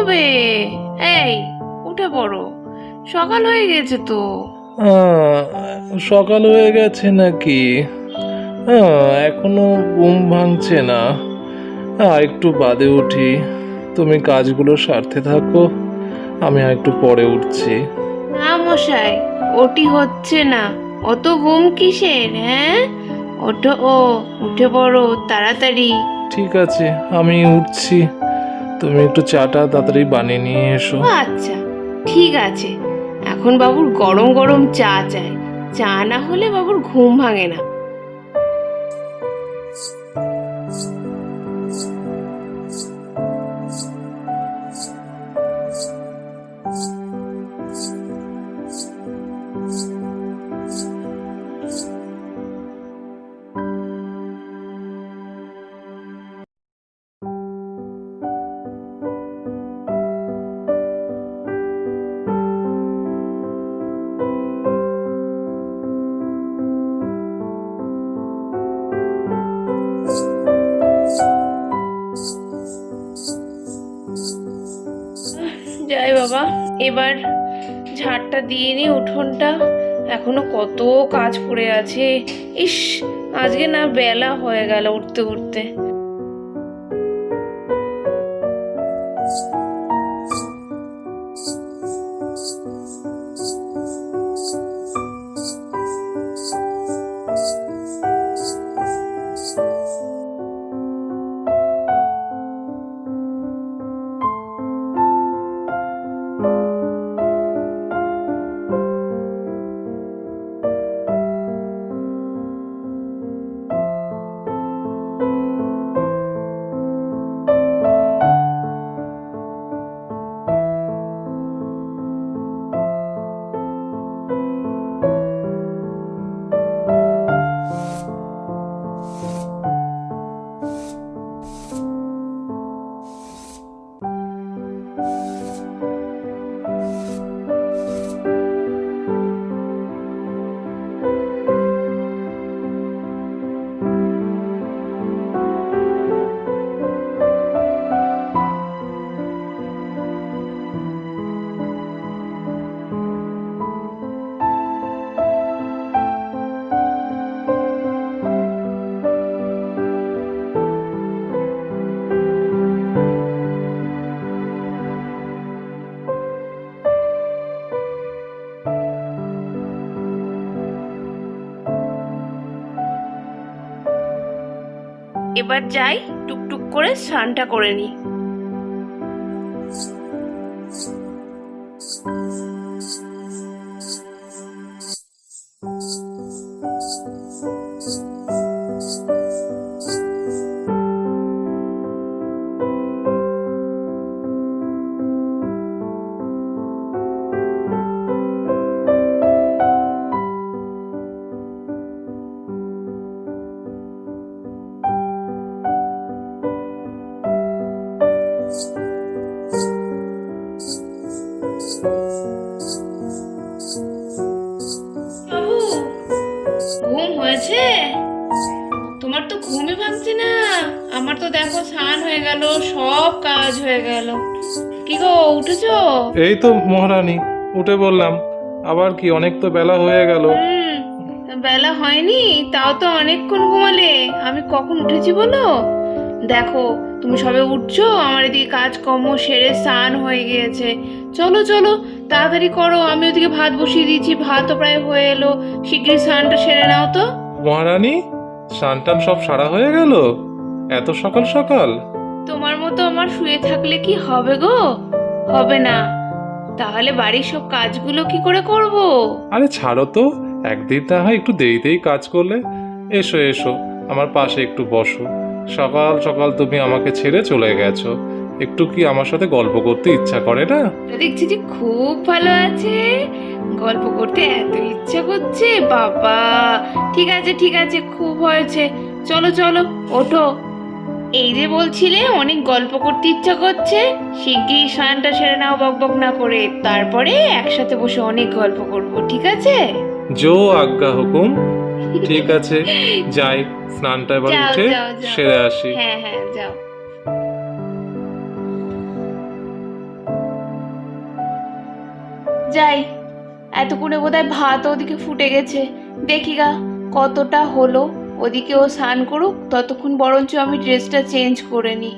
হবে? এই, উঠে পড়ো, সকাল হয়ে গেছে তো। সকাল হয়ে গেছে নাকি? এখনো ঘুম ভাঙছে না। একটু বাদে উঠি। তুমি কাজগুলো সারতে থাকো, আমি আর একটু পরে উঠছি। না মশাই, ওটি হচ্ছে না। অত ঘুম কিসের? হ্যাঁ, ওঠো, উঠে পড়ো তাড়াতাড়ি। ঠিক আছে, আমি উঠছি। তুমি একটু চাটা তাড়াতাড়ি বানিয়ে নিয়ে এসো। আচ্ছা, ঠিক আছে। এখন বাবুর গরম গরম চা চাই। চা না হলে বাবুর ঘুম ভাঙে না। যাই বাবা, এবার ঝাড়টা দিয়ে নি উঠোনটা। এখনো কত কাজ পড়ে আছে। ইস, আজকে না বেলা হয়ে গেল উঠতে উঠতে। এবার যাই, টুকটুক করে স্নানটা করে নি। বাবু, ঘুম হয়েছে? তোমার তো ঘুমই ভাঙছে না। আমার তো দেখো স্নান হয়ে গেল, সব কাজ হয়ে গেল। কি গো, উঠেছো? এই তো মহারানী, উঠে বললাম। আবার কি, অনেক তো বেলা হয়ে গেল। বেলা হয়নি, তাও তো অনেকক্ষণ ঘুমালে। আমি কখন উঠেছি বলো? দেখো, তুমি সবে উঠছো, আমার এদিকে কাজকর্ম সেরে স্নান হয়ে গিয়েছে। চলো চলো, তাড়াতাড়ি করো, আমি ওদিকে ভাত বসিয়ে দিয়েছি, ভাতও প্রায় হয়ে এলো। শিগগিরই স্নানটা সেরে নাও তো। মহারানী, স্নান টান সব সারা হয়ে গেল এত সকাল সকাল? তোমার মতো আমার শুয়ে থাকলে কি হবে গো? হবে না। তাহলে বাড়ির সব কাজগুলো কি করে করব? আরে ছাড়ো তো, একদিন না হয় একটু দেরিতেই কাজ করলে। এসো এসো, আমার পাশে একটু বসো। সকাল সকাল তুমি আমাকে ছেড়ে চলে গেছো, একটু কি আমার সাথে গল্প করতে ইচ্ছা করে না? দেখছি যে খুব ভালো আছে, গল্প করতে এত ইচ্ছা করছে বাবা। ঠিক আছে ঠিক আছে, খুব হয়েছে। চলো চলো, ওঠো। এই যে বলছিলে অনেক গল্প করতে ইচ্ছা করছে, শিগগিরই স্নানটা সেরে নাও বক বক না করে, তারপরে একসাথে বসে অনেক গল্প করব, ঠিক আছে? জো আজ্ঞা হুকুম। ঠিক আছে, যাই, স্নানটা এবার যাও উঠে যাও যাও, সেরে আসি। হ্যাঁ হ্যাঁ, যাও। যাই, এতক্ষণে বোধহয় ভাত ওদিকে ফুটে গেছে, দেখি গা কতটা হলো। ওদিকে ও স্নান করুক, ততক্ষণ বরঞ্চ আমি ড্রেসটা চেঞ্জ করে নিই।